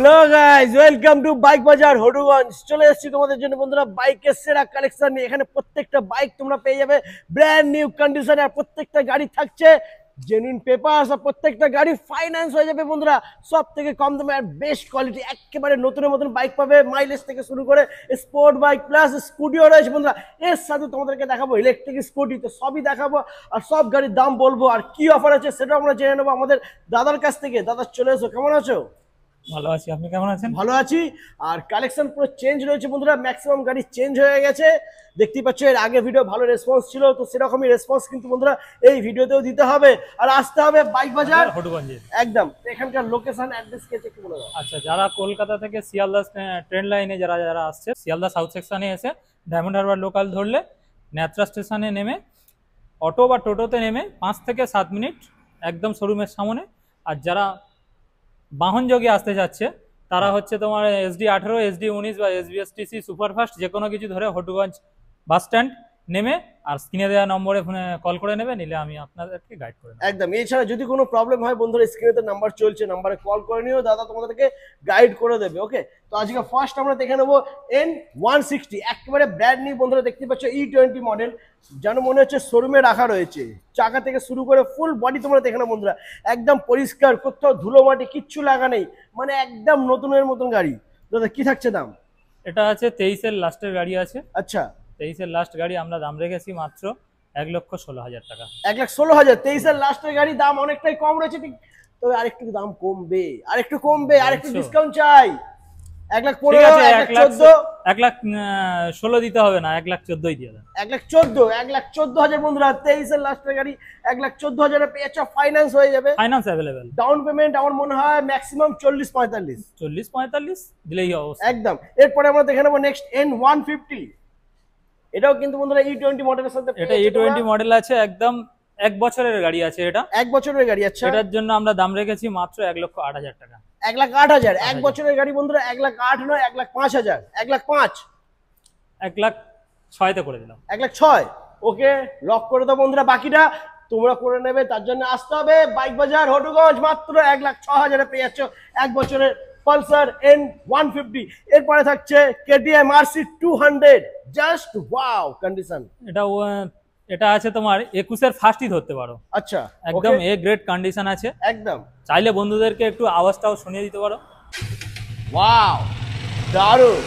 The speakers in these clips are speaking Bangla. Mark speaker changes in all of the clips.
Speaker 1: Hello guys, welcome to bike বাজার হবিগঞ্জ। চলে এসেছি তোমাদের জন্য বন্ধুরা বাইকের সেরা কালেকশন নিয়ে। এখানে প্রত্যেকটা বাইক তোমরা পেয়ে যাবে ব্র্যান্ড নিউ কন্ডিশনে, আর প্রত্যেকটা গাড়ি থাকছে জেনুইন পেপারস, আর প্রত্যেকটা গাড়ি ফাইন্যান্স হয়ে যাবে বন্ধুরা। সব থেকে কম দামে আর বেস্ট কোয়ালিটি, একেবারে নতুনের মতন বাইক পাবে। মাইলেজ থেকে শুরু করে স্পোর্ট বাইক প্লাস স্কুটিও রয়েছে বন্ধুরা। এর সাথে তোমাদেরকে দেখাবো ইলেকট্রিক স্কুটি, তো সবই দেখাবো আর সব গাড়ির দাম বলবো আর কি অফার আছে সেটাও আমরা জেনে নেবো আমাদের দাদার কাছ থেকে। দাদা চলে এসো, কেমন আছো?
Speaker 2: ভালো আছি, আপনি কেমন আছেন?
Speaker 1: ভালো আছি। আর কালেকশন পুরো চেঞ্জ রয়েছে বন্ধুরা, ম্যাক্সিমাম গাড়ি চেঞ্জ হয়ে গেছে। দেখতেই পাচ্ছ এর আগে ভিডিও ভালো রেসপন্স ছিল, তো সেরকমই রেসপন্স কিন্তু বন্ধুরা এই ভিডিওতেও দিতে হবে। আর আসতে হবে বাইক বাজার
Speaker 2: হবিগঞ্জে।
Speaker 1: একদম। এখানকার লোকেশন অ্যাড্রেস কে একটু বলে দাও।
Speaker 2: আচ্ছা, যারা কলকাতা থেকে শিয়ালদা ট্রেন লাইনে যারা যারা আসছে, শিয়ালদা সাউথ সেকশনে এসে ডায়মন্ড হারবার লোকাল ধরলে নেত্রা স্টেশনে নেমে অটো বা টোটোতে নেমে 5 থেকে 7 মিনিট একদম শোরুমের সামনে। আর যারা বাহন যোগে আসতে যাচ্ছে তারা হচ্ছে তোমার SD18, SD19 বা SBSTC সুপারফাস্ট যে কোনো কিছু ধরে হবিগঞ্জ বাস স্ট্যান্ড নেমে আর স্ক্রিনে দেওয়া নম্বরে কল করে নেবে, নিলে আমি আপনাদেরকে গাইড করে দেবো।
Speaker 1: একদম। এছাড়া যদি কোনো প্রবলেম হয় বন্ধুরা, স্ক্রিনে নাম্বার চলছে, নাম্বারে কল করে নিও, দাদা তোমাদেরকে গাইড করে দেবে। ওকে, তো আজকে ফার্স্ট আমরা দেখে নেবো N160, একেবারে ব্র্যান্ড নিউ বন্ধুরা। দেখতে পাচ্ছ E20 মডেল, যেন মনে হচ্ছে শোরুমে রাখা রয়েছে। চাকা থেকে শুরু করে ফুল বডি তোমরা দেখে নাও বন্ধুরা, একদম পরিষ্কার, কোথাও ধুলো মাটি কিচ্ছু লাগা নেই, মানে একদম নতুনের মতন গাড়ি। দাদা কি থাকছে দাম?
Speaker 2: এটা আছে 23-এর লাস্টের গাড়ি আছে।
Speaker 1: আচ্ছা,
Speaker 2: 23-এর লাস্ট গাড়ি আমরা দাম রেখেছি মাত্র 1,16,000 টাকা।
Speaker 1: 1,16,000। 23-এর লাস্টের গাড়ি, দাম অনেকটাই কম রয়েছে ঠিক, তবে আরেকটু দাম কমবে, আরেকটু কমবে, আরেকটু ডিসকাউন্ট চাই। 1,15,000, 1,14,000,
Speaker 2: 1,16,000 দিতে হবে না, 1,14,000 দিয়ে দেন।
Speaker 1: 1,14,000 বন্ধুরা। 23-এর লাস্টের গাড়ি 1,14,000 পেয়ে যাচ্ছ, ফাইন্যান্স হয়ে যাবে।
Speaker 2: Finance available.
Speaker 1: ডাউন পেমেন্ট আমার মনে হয় ম্যাক্সিমাম 40-45
Speaker 2: দিলেই হবে
Speaker 1: একদম। এরপরে আমরা দেখে নেবো নেক্সট N150। এটাও কিন্তু বন্ধুরা E20 মডেলের সাথে।
Speaker 2: এটা E20 মডেল আছে, একদম 1 বছরের গাড়ি আছে। এটা
Speaker 1: 1 বছরের গাড়ি। আচ্ছা,
Speaker 2: এটার জন্য আমরা দাম রেখেছি মাত্র 1,08,000 টাকা।
Speaker 1: 1,08,000। 1 বছরের গাড়ি বন্ধুরা, 1,08,000 নয়, 1,05,000, 1,05,000,
Speaker 2: 1,06,000 তে করে দিলাম।
Speaker 1: 1,06,000। ওকে, লক করে দাও বন্ধুরা। বাকিটা তোমরা করে নেবে, তার জন্য আসতে হবে বাইক বাজার হবিগঞ্জ। মাত্র 1,06,000 পেয়ে যাচ্ছ 1 বছরের পালসার N150। এরপরে থাকছে KTM RC 200, just wow condition.
Speaker 2: এটা আছে তোমার 21-এর ফার্স্টই ধরতে পারো।
Speaker 1: আচ্ছা,
Speaker 2: একদম এ গ্রেড কন্ডিশন আছে।
Speaker 1: একদম।
Speaker 2: চাইলে বন্ধুদেরকে একটু আওয়াজটাও শুনিয়ে দিতে পারো।
Speaker 1: ওয়াও, দারুণ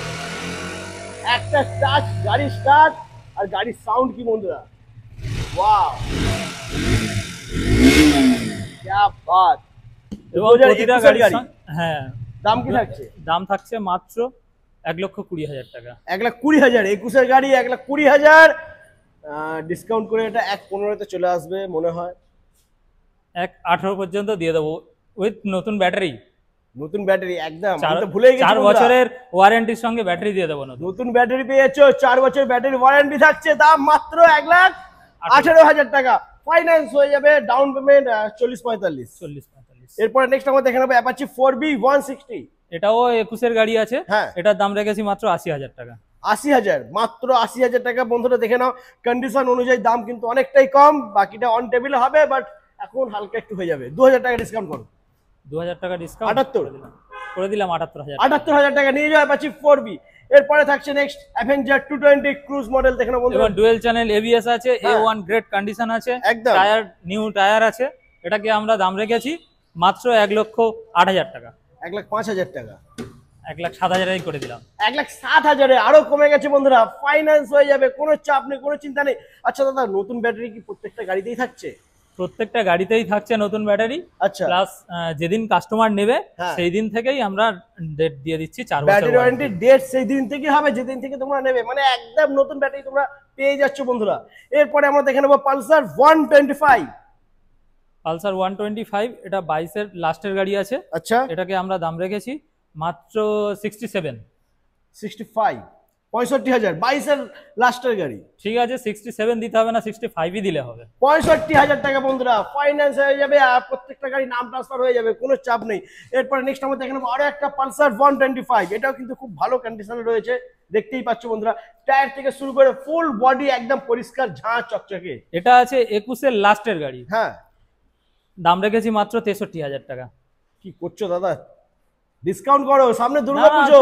Speaker 1: একটা টাচ, গাড়ি স্টার্ট আর গাড়ির সাউন্ড কি বন্ধুরা, ওয়াও क्या बात।
Speaker 2: এবং প্রতিটা গাড়ি হ্যাঁ,
Speaker 1: দাম কি থাকছে?
Speaker 2: দাম থাকছে মাত্র 1,20,000 টাকা।
Speaker 1: 1,20,000। 21-এর গাড়ি 1,20,000, ডিসকাউন্ট করে এটা 1,15,000 চলে আসবে মনে হয়।
Speaker 2: 1,18,000 পর্যন্ত দিয়ে দেবো উইথ নতুন ব্যাটারি।
Speaker 1: নতুন ব্যাটারি একদম, আমি তো ভুলেই গেছি।
Speaker 2: 4 বছরের ওয়ারেন্টির সঙ্গে ব্যাটারি দিয়ে দেবো।
Speaker 1: নতুন ব্যাটারি পেয়ে যাচ্ছ, 4 বছর ব্যাটারি ওয়ারেন্টি থাকছে। দাম মাত্র 1,18,000 টাকা, ফাইন্যান্স হয়ে যাবে, ডাউন পেমেন্ট 40-45। এরপরে নেক্সট আমরা দেখে নেবো অ্যাপাচি 4B 160।
Speaker 2: এটাও 21-এর গাড়ি আছে।
Speaker 1: হ্যাঁ,
Speaker 2: এটার দাম রেখেছি মাত্র 80,000 টাকা।
Speaker 1: 80,000, মাত্র 80,000 টাকা বন্ধুরা। দেখে নাও কন্ডিশন অনুযায়ী দাম কিন্তু অনেকটাই কম, বাকিটা অন টেবিলে হবে, বাট এখন হালকা একটু হয়ে যাবে। 2,000 টাকা ডিসকাউন্ট করো।
Speaker 2: 2,000 টাকা ডিসকাউন্ট
Speaker 1: 78
Speaker 2: করে দিলাম। 78,000
Speaker 1: 78,000 টাকা নিয়ে যাও অ্যাপাচি 4B। এরপরে থাকছে নেক্সট অ্যাভেঞ্জার 220 ক্রুজ মডেল। দেখে নাও বন্ধুরা,
Speaker 2: এবং ডুয়েল চ্যানেল ABS আছে, A1 গ্রেড কন্ডিশন আছে,
Speaker 1: একদম
Speaker 2: টায়ার নিউ টায়ার আছে। এটাকে আমরা দাম রেখেছি মাত্র 1,08,000 টাকা।
Speaker 1: 1,05,000 টাকা,
Speaker 2: 1,07,000 করে দিলাম।
Speaker 1: 1,07,000 আরো কমে গেছে বন্ধুরা, ফাইন্যান্স হয়ে যাবে, কোনো চাপ নেই, কোনো চিন্তা নেই। আচ্ছা দাদা, নতুন ব্যাটারি কি প্রত্যেকটা গাড়িতেই থাকছে?
Speaker 2: প্রত্যেকটা গাড়িতেই থাকছে নতুন ব্যাটারি।
Speaker 1: আচ্ছা,
Speaker 2: প্লাস যেদিন কাস্টমার নেবে সেই দিন থেকেই আমরা ডেট দিয়ে দিচ্ছি। 4 বছর
Speaker 1: ব্যাটারি ওয়ারেন্টি ডেট সেই দিন থেকে হবে যেদিন থেকে তোমরা নেবে, মানে একদম নতুন ব্যাটারি তোমরা পেয়ে যাচ্ছ বন্ধুরা। এরপরে আমরা দেখে নেবো পালসার 125।
Speaker 2: পালসার 125 এটা 22-এর লাস্টের গাড়ি আছে।
Speaker 1: আচ্ছা,
Speaker 2: এটাকে আমরা দাম রেখেছি মাত্র 65।
Speaker 1: 65,000, 22-এর লাস্টের গাড়ি।
Speaker 2: ঠিক আছে, 67 দিতে হবে না, 65ই দিলে হবে।
Speaker 1: 65,000 টাকা বন্ধুরা, ফাইন্যান্স হয়ে যাবে, আর প্রত্যেকটা গাড়ি নাম ট্রান্সফার হয়ে যাবে, কোনো চাপ নেই। এরপরে নেক্সট আমরা দেখে নেবো আরো একটা পালসার 125। এটাও কিন্তু খুব ভালো কন্ডিশনে রয়েছে, দেখতেই পাচ্ছ বন্ধুরা। টায়ার থেকে শুরু করে ফুল বডি একদম পরিষ্কার ঝাঁ চকচকে।
Speaker 2: এটা আছে 21-এর লাস্টের গাড়ি।
Speaker 1: হ্যাঁ,
Speaker 2: দাম রেখেছি মাত্র 63,000 টাকা।
Speaker 1: কি করছো দাদা? ডিসকাউন্ট করো, সামনে দুর্গাপুজো।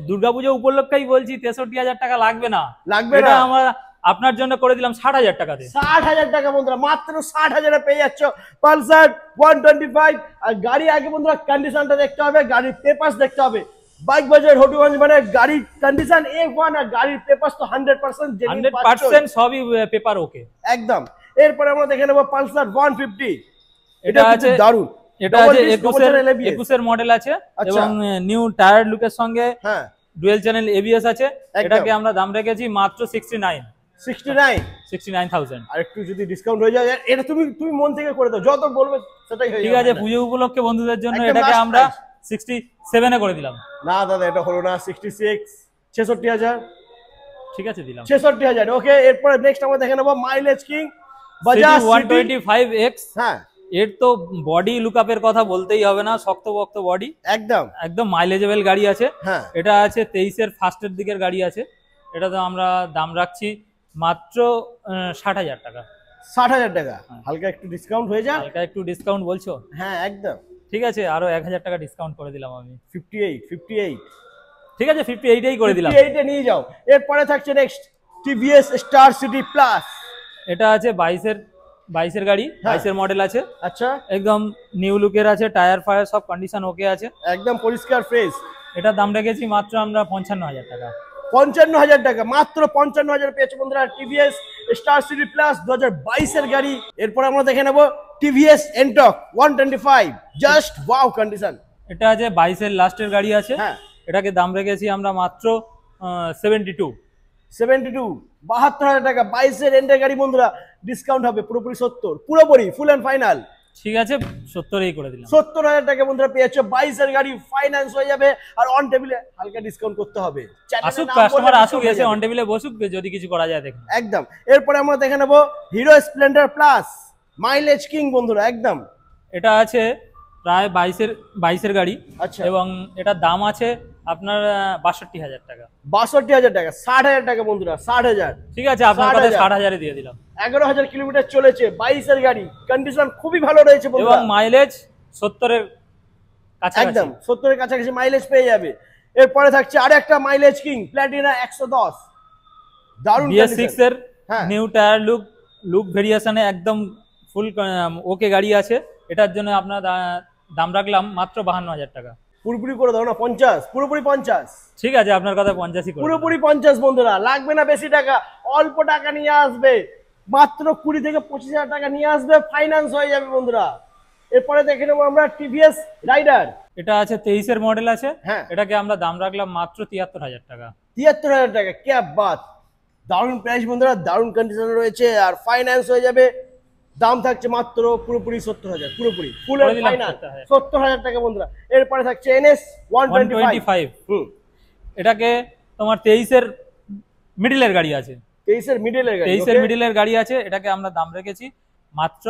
Speaker 2: দুর্গাপুজো উপলক্ষেই বলছি 63,000 টাকা লাগবে না,
Speaker 1: লাগবে
Speaker 2: এটা
Speaker 1: না।
Speaker 2: আমরা আপনার জন্য করে দিলাম 60,000 টাকাতে।
Speaker 1: 60,000 টাকা বন্ধুরা, মাত্র 60,000 পেয়ে যাচ্ছ পালসার 125। আর গাড়ি আগে বন্ধুরা কন্ডিশনটা দেখতে হবে, গাড়ির পেপারস দেখতে হবে। বাইক বাজার হবিগঞ্জ মানে গাড়ির কন্ডিশন A1 আর গাড়ির পেপারস তো 100% জেনুইন
Speaker 2: 100% সবই পেপার ওকে
Speaker 1: একদম। এরপরে আমরা দেখে নেব পালসার 150।
Speaker 2: এটা আছে
Speaker 1: দারুন,
Speaker 2: এটা আছে 21 এর মডেল আছে এবং নিউ টায়ার লুকের সঙ্গে
Speaker 1: হ্যাঁ
Speaker 2: ডুয়েল চ্যানেল এবিএস আছে। এটাকে আমরা দাম রেখেছি মাত্র 69,000।
Speaker 1: আর একটু যদি ডিসকাউন্ট হয়ে যায়, এটা তুমি মন থেকে করে দাও, যত বলবে সেটাই হয়ে যাবে।
Speaker 2: ঠিক আছে, পুজো উপলক্ষে বন্ধুদের জন্য এটাকে আমরা 67 এ করে দিলাম।
Speaker 1: না দাদা এটা হলো না, 66, 66,000।
Speaker 2: ঠিক আছে, দিলাম
Speaker 1: 66,000। ওকে, এরপরে নেক্সট আমরা দেখে নেব মাইলেজ কিং বাজাজ
Speaker 2: 125X।
Speaker 1: হ্যাঁ,
Speaker 2: এর তো বডি লুকআপের কথা বলতেই হবে না, শক্তপোক্ত বডি, একদম মাইলেজেবল গাড়ি আছে।
Speaker 1: হ্যাঁ,
Speaker 2: এটা আছে 23 এর ফার্স্টের দিকের গাড়ি আছে। এটা তো আমরা দাম রাখছি মাত্র 60,000 টাকা।
Speaker 1: 60,000 টাকা, হালকা একটু ডিসকাউন্ট হয়ে যায়।
Speaker 2: হালকা একটু ডিসকাউন্ট বলছো?
Speaker 1: হ্যাঁ একদম।
Speaker 2: ঠিক আছে, আরো 1,000 টাকা ডিসকাউন্ট করে দিলাম আমি।
Speaker 1: 58।
Speaker 2: ঠিক আছে, 58 এই করে দিলাম।
Speaker 1: 58 এ নিয়ে যাও। এরপরে থাকছে next TVS star city plus.
Speaker 2: এটা আছে 22 এর গাড়ি, 22 এর মডেল আছে।
Speaker 1: আচ্ছা,
Speaker 2: একদম নিউ লুকের আছে, টায়ার ফায়ার সব কন্ডিশন ওকে আছে,
Speaker 1: একদম পরিষ্কার ফ্রেশ।
Speaker 2: এটার দাম রেখেছি মাত্র আমরা 55,000 টাকা।
Speaker 1: 55,000 টাকা, মাত্র 55,000 পেয়েছে বন্ধুরা টিভিএস স্টার সিটি প্লাস 2022 এর গাড়ি। এরপর আমরা দেখে নেব TVS Ntorq 125, just wow condition.
Speaker 2: এটা আছে 22 এর লাস্টের গাড়ি আছে।
Speaker 1: হ্যাঁ,
Speaker 2: এটাকে দাম রেখেছি আমরা মাত্র 72।
Speaker 1: 72,000 টাকা। 22 এর এন্ডের গাড়ি বন্ধুরা, ডিসকাউন্ট হবে পুরোপুরি 70, পুরোপুরি ফুল এন্ড ফাইনাল।
Speaker 2: ঠিক আছে, 70 এই করে দিলাম।
Speaker 1: 70,000 টাকা বন্ধুরা পেয়েছো। 22 এর গাড়ি ফাইন্যান্স হয়ে যাবে, আর অন টেবিলে হালকা ডিসকাউন্ট করতে হবে।
Speaker 2: আসুক কাস্টমার, আসুক, এসে অন টেবিলে বসুক, যদি কিছু করা যায় দেখুন।
Speaker 1: একদম। এরপরে আমরা দেখে নেব hero Splendor plus mileage king বন্ধুরা, একদম।
Speaker 2: এটা আছে প্রায় 22 এর গাড়ি।
Speaker 1: আচ্ছা,
Speaker 2: এবং এটার দাম আছে আপনার 62,000 টাকা।
Speaker 1: 62,000 টাকা, 60,000 টাকা বন্ধুরা, 60,000।
Speaker 2: ঠিক আছে, আপনার কাছে 60,000 এ দিয়ে দিলাম।
Speaker 1: 11,000 কিলোমিটার চলেছে, 22 এর গাড়ি, কন্ডিশন খুবই ভালো রয়েছে বন্ধুরা,
Speaker 2: এবং মাইলেজ 70 এর কাছাকাছি,
Speaker 1: একদম 70 এর কাছাকাছি মাইলেজ পেয়ে যাবে। এরপরে থাকছে আরেকটা মাইলেজ কিং প্ল্যাটিনা 110, দারুণ
Speaker 2: BS6 এর
Speaker 1: হ্যাঁ,
Speaker 2: নিউ টায়ার লুক ভেরিয়েশনে একদম ফুল ওকে গাড়ি আছে। এটার জন্য আপনার দাম রাখলাম মাত্র 52,000 টাকা।
Speaker 1: পুরোপুরি করে দাও না, 50, পুরোপুরি 50।
Speaker 2: ঠিক আছে, আপনার কথা 85 করে
Speaker 1: পুরোপুরি 50 বন্ধুরা, লাগবে না বেশি টাকা, অল্প টাকা নিয়ে আসবে, মাত্র 20 থেকে 25,000 টাকা নিয়ে আসবে, ফাইন্যান্স হয়ে যাবে বন্ধুরা। এরপরে দেখে নেবো আমরা টিভিএস রাইডার।
Speaker 2: এটা আছে 23 এর মডেল আছে।
Speaker 1: হ্যাঁ,
Speaker 2: এটাকে আমরা দাম রাখলাম মাত্র 73,000 টাকা।
Speaker 1: 73,000 টাকা, ক্যা বাত, দারুণ প্রাইস বন্ধুরা, দারুণ কন্ডিশনে রয়েছে, আর ফাইন্যান্স হয়ে যাবে। দাম থাকছে মাত্র পুরোপুরি 70,000, পুরোপুরি ফুল এন্ড ফাইনাল 70,000 টাকা বন্ধুরা। এরপরে থাকছে NS 125।
Speaker 2: এটাকে তোমার 23 এর মিডলের গাড়ি আছে।
Speaker 1: 23 এর মিডলের গাড়ি,
Speaker 2: 23 এর মিডলের গাড়ি আছে। এটাকে আমরা দাম রেখেছি মাত্র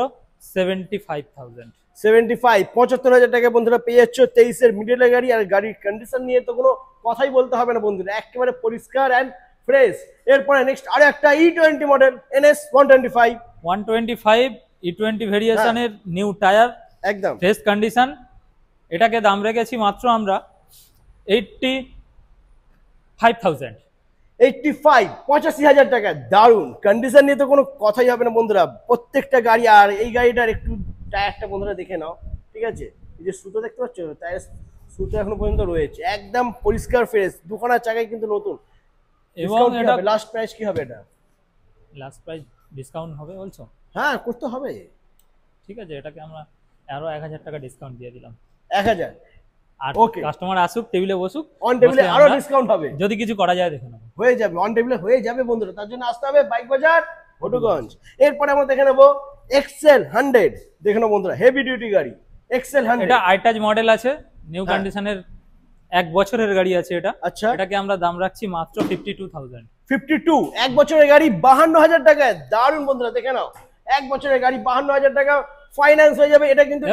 Speaker 2: 75,000।
Speaker 1: 75,000 টাকা বন্ধুরা পেয়ে যাচ্ছ 23 এর মিডলের গাড়ি। আর গাড়ির কন্ডিশন নিয়ে তো কোনো কথাই বলতে হবে না বন্ধুরা, একেবারে পরিষ্কার এন্ড ফ্রেশ। এরপরে নেক্সট আরো একটা E20 মডেল NS
Speaker 2: 125 E20 ভেরিয়েশনের নিউ টায়ার,
Speaker 1: একদম
Speaker 2: ফ্রেশ কন্ডিশন। এটাকে দাম রেখেছি মাত্র আমরা 85,000।
Speaker 1: 85,000 টাকা, দারুণ কন্ডিশন নিয়ে তো কোনো কথাই হবে না বন্ধুরা, প্রত্যেকটা গাড়ি। আর এই গাড়িটার একটু টায়ারটা বন্ধুরা দেখে নাও, ঠিক আছে, এই যে সুতো দেখতে পাচ্ছ, টায়ার সুতো এখনো পর্যন্ত রয়েছে, একদম পরিষ্কার ফ্রেশ, দুখানা চাকায় কিন্তু নতুন।
Speaker 2: এবং এটা
Speaker 1: লাস্ট প্রাইস কি হবে? এটা
Speaker 2: লাস্ট প্রাইস ডিসকাউন্ট হবে বলছো?
Speaker 1: হ্যাঁ, করতে হবে।
Speaker 2: ঠিক আছে, এটাকে আমরা আরো 1,000 টাকা ডিসকাউন্ট দিয়ে দিলাম।
Speaker 1: 1,000।
Speaker 2: আর
Speaker 1: ওকে,
Speaker 2: কাস্টমার আসুক, টেবিলে বসুক,
Speaker 1: অন টেবিলে আরো ডিসকাউন্ট হবে,
Speaker 2: যদি কিছু করা যায় দেখে নেবো।
Speaker 1: হয়ে যাবে, অন টেবিলে হয়ে যাবে বন্ধুরা, তার জন্য আসতে হবে বাইক বাজার হবিগঞ্জ। এরপরে আমরা দেখে নেবো এক্সেল 100, দেখে নেবো বন্ধুরা, হেভি ডিউটি গাড়ি এক্সেল 100।
Speaker 2: এটা আইটাচ মডেল আছে, নিউ কন্ডিশনের, 1 বছরের গাড়ি আছে এটা।
Speaker 1: আচ্ছা,
Speaker 2: এটাকে আমরা দাম রাখছি মাত্র 52,000।
Speaker 1: 52, 1 বছরের গাড়ি 52,000 টাকায়, দারুণ বন্ধুরা, দেখে নাও, 1 বছরের গাড়ি 52,000 টাকা, ফাইন্যান্স হয়ে যাবে। এটা কিন্তু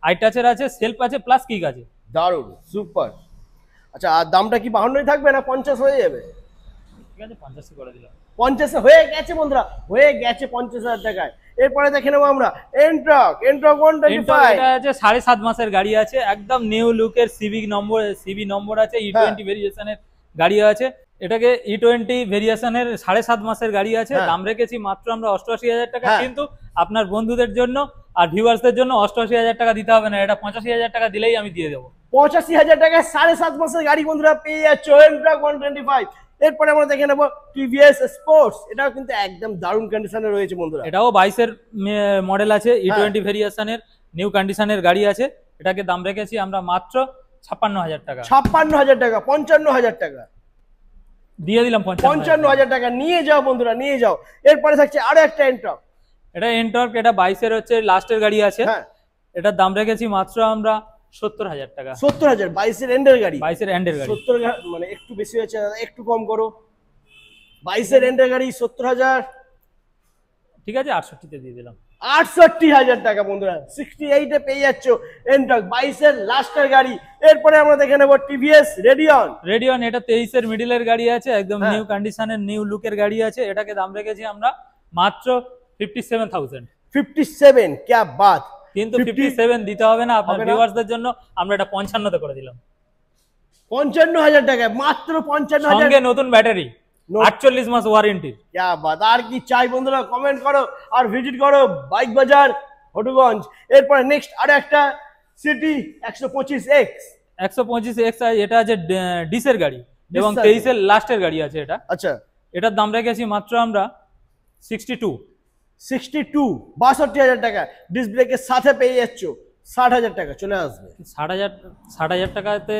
Speaker 2: আইটাচের আছে, সেলফ আছে, প্লাস কিক আছে,
Speaker 1: দারুণ সুপার। আচ্ছা, আর দামটা কি 52 থাকবে না 50 হয়ে যাবে?
Speaker 2: ঠিক আছে, 50 করে দিলাম।
Speaker 1: 50 হয়ে গেছে বন্ধুরা, হয়ে গেছে 50,000 টাকায়। এরপরে দেখে নেবো আমরা এন্ট্রক 125।
Speaker 2: এটা আছে 7.5 মাসের গাড়ি আছে, একদম নিউ লুকের সিবি নম্বর আছে, E20 ভেরিয়েশনের গাড়ি আছে। এটাকে E20 ভেরিয়েশনের 7.5 মাসের গাড়ি আছে, দাম রেখেছি মাত্র আমরা 88,000 টাকা। কিন্তু আপনার বন্ধুদের জন্য আর ভিউয়ার্সদের জন্য 88,000 টাকা দিতে হবে না, এটা 85,000 টাকা দিলেই আমি দিয়ে দেবো।
Speaker 1: 85,000 টাকায় 7.5 মাসের গাড়ি বন্ধুরা পেয়ে যাচ্ছ এন্ট্রক 125। এরপরে আমরা দেখে নেবো টিভিএস স্পোর্টস, এটাও কিন্তু একদম দারুণ কন্ডিশনে রয়েছে বন্ধুরা।
Speaker 2: এটাও 22 এর মডেল আছে, E20 ভেরিয়েশনের নিউ কন্ডিশনের গাড়ি আছে। এটাকে দাম রেখেছি আমরা মাত্র 56,000 টাকা।
Speaker 1: 56,000 টাকা, 55,000 টাকা
Speaker 2: দিয়ে দিলাম।
Speaker 1: 55,000 টাকা নিয়ে যাও বন্ধুরা, নিয়ে যাও। এরপরে থাকছে আরো একটা এন্ট্রক,
Speaker 2: এটা এন্টর্ক, এটা 22 এর হচ্ছে লাস্টের গাড়ি আছে। এটার দাম রেখেছি মাত্র আমরা 70,000 টাকা।
Speaker 1: 70,000, 22 এর এন্ডের গাড়ি।
Speaker 2: 22 এর এন্ডের গাড়ি
Speaker 1: 70 মানে একটু বেশি হয়েছে, একটু কম করো। 22 এর এন্ডের গাড়ি 70,000,
Speaker 2: ঠিক আছে 68 তে দিয়ে দিলাম।
Speaker 1: 68,000 টাকা বন্ধুরা, 68 এ পেয়ে যাচ্ছ এন্ট্রক 22 এর লাস্টের গাড়ি। এরপরে আমরা দেখে নেব টিভিএস রেডিয়ন।
Speaker 2: এটা 23 এর মিডলের গাড়ি আছে, একদম নিউ কন্ডিশনের নিউ লুকের গাড়ি আছে। এটাকে দাম রেখেছি আমরা মাত্র 57,000।
Speaker 1: 57, क्या बात।
Speaker 2: কিন্তু 57 দিতে হবে না, আপনার ভিউয়ার্সদের জন্য আমরা এটা 55 তে করে দিলাম।
Speaker 1: 55,000 টাকা, মাত্র 55,000,
Speaker 2: সঙ্গে নতুন ব্যাটারি, 48 মাস ওয়ারেন্টি।
Speaker 1: क्या बात। আর কি চাই বন্ধুরা, কমেন্ট করো আর ভিজিট করো বাইক বাজার হটুগঞ্জ। এরপরে নেক্সট আরো একটা সিটি 125X।
Speaker 2: 125X এটা আছে ডিসের গাড়ি এবং 23 এর লাস্টের গাড়ি আছে এটা।
Speaker 1: আচ্ছা,
Speaker 2: এটার দাম রেখেছি মাত্র আমরা 62।
Speaker 1: 62,000 টাকা ডিস্ক ব্রেকের সাথে পেয়ে যাচ্ছ। 60,000 টাকা চলে আসবে।
Speaker 2: 60,000 টাকাতে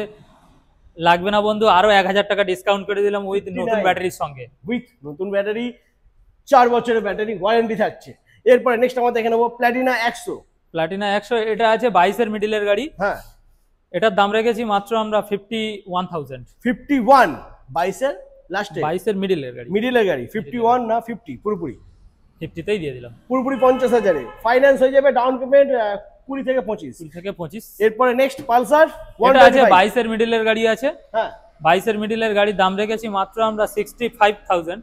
Speaker 2: লাগবে না বন্ধু, আরো 1,000 টাকা ডিসকাউন্ট করে দিলাম উইথ নতুন ব্যাটারির সঙ্গে।
Speaker 1: উইথ নতুন ব্যাটারি, 4 বছরের ব্যাটারি ওয়ারেন্টি থাকছে। এরপরে নেক্সট আমরা দেখে নেবো প্ল্যাটিনা 100।
Speaker 2: এটা আছে 22 এর মিডলের গাড়ি। এটার দাম রেখেছি মাত্র আমরা 51,000।
Speaker 1: 51, 22 এর লাস্টে,
Speaker 2: 22 এর মিডলের গাড়ি
Speaker 1: 51 না 50, পুরোপুরি
Speaker 2: 50 তেই দিয়ে দিলাম।
Speaker 1: পুরোপুরি 50,000 এ ফাইন্যান্স হয়ে যাবে, ডাউন পেমেন্ট 20 থেকে 25। এরপরে নেক্সট পালসার
Speaker 2: এটা আছে 22 এর মিডলের গাড়ি আছে। 22 এর মিডলের গাড়ির দাম রেখেছি মাত্র আমরা 65,000।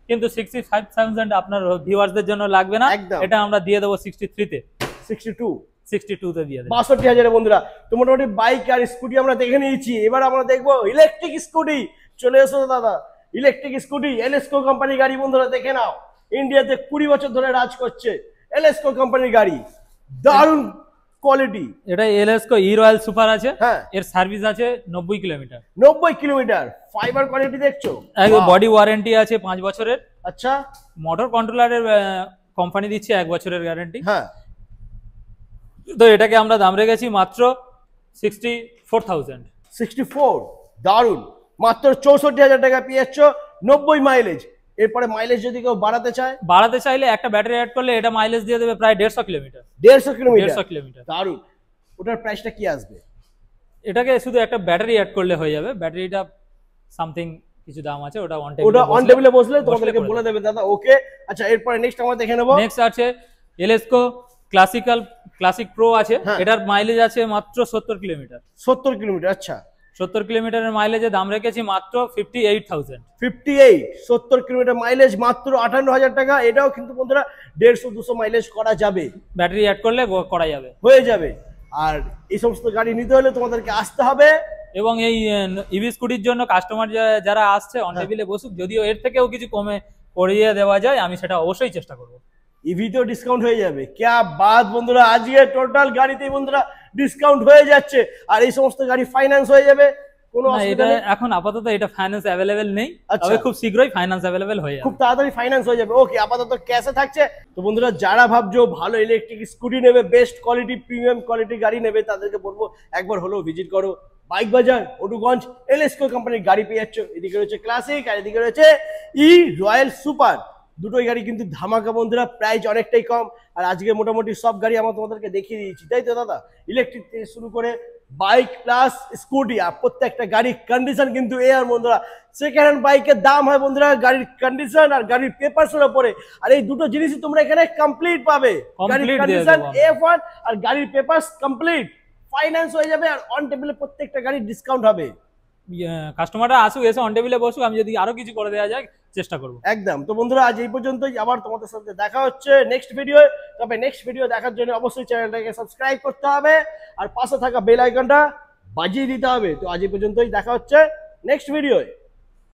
Speaker 2: কিন্তু 65,000 আপনার ভিউয়ার্সদের জন্য লাগবে না, এটা আমরা দিয়ে দেবো 63 তে। 62 তে দিয়ে দেবো।
Speaker 1: 62,000 বন্ধুরা। তো মোটামুটি বাইক আর স্কুটি আমরা দেখে নিয়েছি, এবার আমরা দেখবো ইলেকট্রিক স্কুটি। চলে এসো দাদা, ইলেকট্রিক স্কুটি এলএসকো কোম্পানির গাড়ি বন্ধুরা, দেখে নাও। ইন্ডিয়াতে 20 বছর ধরে রাজ করছে এলএসকো কোম্পানির গাড়ি, দারুণ কোয়ালিটি।
Speaker 2: এটা এলএসকো ই রয়্যাল সুপার আছে, এর সার্ভিস আছে 90 কিলোমিটার।
Speaker 1: 90 কিলোমিটার, ফাইবার কোয়ালিটি দেখছো,
Speaker 2: বডি ওয়ারেন্টি আছে 5 বছরের।
Speaker 1: আচ্ছা,
Speaker 2: মোটর কন্ট্রোলারের কোম্পানি দিচ্ছে 1 বছরের গ্যারান্টি। তো এটাকে আমরা দাম রেখেছি মাত্র 64,000।
Speaker 1: 64, দারুণ। মাত্র 64,000 টাকা পেয়ে যাচ্ছ, 90 মাইলেজ। এরপরে মাইলেজ যদি কেউ বাড়াতে
Speaker 2: চাইলে একটা ব্যাটারি অ্যাড করলে এটা মাইলেজ দিয়ে দেবে প্রায় 150 কিলোমিটার।
Speaker 1: 150 কিলোমিটার, দারুণ। ওটার প্রাইসটা কি আসবে?
Speaker 2: এটাকে শুধু একটা ব্যাটারি অ্যাড করলে হয়ে যাবে। ব্যাটারিটা সামথিং কিছু দাম আছে, ওটা
Speaker 1: অন টেবিলে বসলে তোমাদেরকে বলে দেবে দাদা। ওকে, আচ্ছা এরপরে নেক্সট আমরা দেখে নেব।
Speaker 2: নেক্সট আছে এলএসকো ক্লাসিক প্রো আছে। এটার মাইলেজ আছে মাত্র 70 কিলোমিটার।
Speaker 1: 70 কিলোমিটার, আচ্ছা
Speaker 2: 70 কিলোমিটারের মাইলেজে দাম রেখেছি মাত্র 58,000।
Speaker 1: 58, 70 কিলোমিটার মাইলেজ মাত্র 58,000 টাকা। এটাও কিন্তু বন্ধুরা 150-200 মাইলেজ করা যাবে,
Speaker 2: ব্যাটারি অ্যাড করলে করা যাবে,
Speaker 1: হয়ে যাবে। আর এই সমস্ত গাড়ি নিতে হলে তোমাদেরকে আসতে হবে।
Speaker 2: এবং এই ইভি স্কুটির জন্য কাস্টমার যারা আসছে অন টেবিলে বসুক, যদিও এর থেকেও কিছু কমে করিয়ে দেওয়া যায়, আমি সেটা অবশ্যই চেষ্টা করব।
Speaker 1: ইভিতেও ডিসকাউন্ট হয়ে যাবে। क्या बात বন্ধুরা, আজকে টোটাল গাড়িতেই বন্ধুরা ডিসকাউন্ট হয়ে যাচ্ছে। আর এই সমস্ত গাড়ি ফাইন্যান্স হয়ে যাবে, কোনো অসুবিধা নেই।
Speaker 2: এখন আপাতত এটা ফাইন্যান্স अवेलेबल নেই, তবে খুব শীঘ্রই ফাইন্যান্স अवेलेबल হয়ে যাবে,
Speaker 1: খুব তাড়াতাড়ি ফাইন্যান্স হয়ে যাবে। ওকে, আপাতত ক্যাশে থাকছে। তো বন্ধুরা যারা ভাবছো ভালো ইলেকট্রিক স্কুটি নেবে, বেস্ট কোয়ালিটি প্রিমিয়াম কোয়ালিটি গাড়ি নেবে, তাদেরকে বলবো একবার হলেও ভিজিট করো বাইক বাজার হটুগঞ্জ। এলএসকো কোম্পানির গাড়ি পেয়ে যাচ্ছ। এদিকে রয়েছে ক্লাসিক আর এদিকে রয়েছে ই রয়্যাল সুপার। দুটোই গাড়ি কিন্তু ধামাকা বন্ধুরা, প্রাইস অনেকটাই কম। আর আজকে মোটামুটি সব গাড়ি আমরা তোমাদেরকে দেখিয়ে দিয়েছি, তাই তো দাদা? ইলেকট্রিক থেকে শুরু করে বাইক প্লাস স্কুটি, আর প্রত্যেকটা গাড়ির কন্ডিশন কিন্তু এ। আর বন্ধুরা সেকেন্ড হ্যান্ড বাইকের দাম হয় বন্ধুরা গাড়ির কন্ডিশন আর গাড়ির পেপারসের উপরে, আর এই দুটো জিনিসই তোমরা এখানে কমপ্লিট পাবে। গাড়ির কন্ডিশন F1 আর গাড়ির পেপারস কমপ্লিট, ফাইন্যান্স হয়ে যাবে, আর অন টেবিলে প্রত্যেকটা গাড়ির ডিসকাউন্ট হবে।
Speaker 2: কাস্টমাররা আসুক, এসে অন টেবিলে বসুক, আমি যদি আরো কিছু করে দেওয়া যায় চেষ্টা করবো।
Speaker 1: একদম। তো বন্ধুরা আজ এই পর্যন্তই, আবার তোমাদের সাথে দেখা হচ্ছে নেক্সট ভিডিও। তবে নেক্সট ভিডিও দেখার জন্য অবশ্যই চ্যানেলটাকে সাবস্ক্রাইব করতে হবে আর পাশে থাকা বেল আইকনটা বাজিয়ে দিতে হবে। তো আজ এই পর্যন্তই, দেখা হচ্ছে নেক্সট ভিডিওয়ে।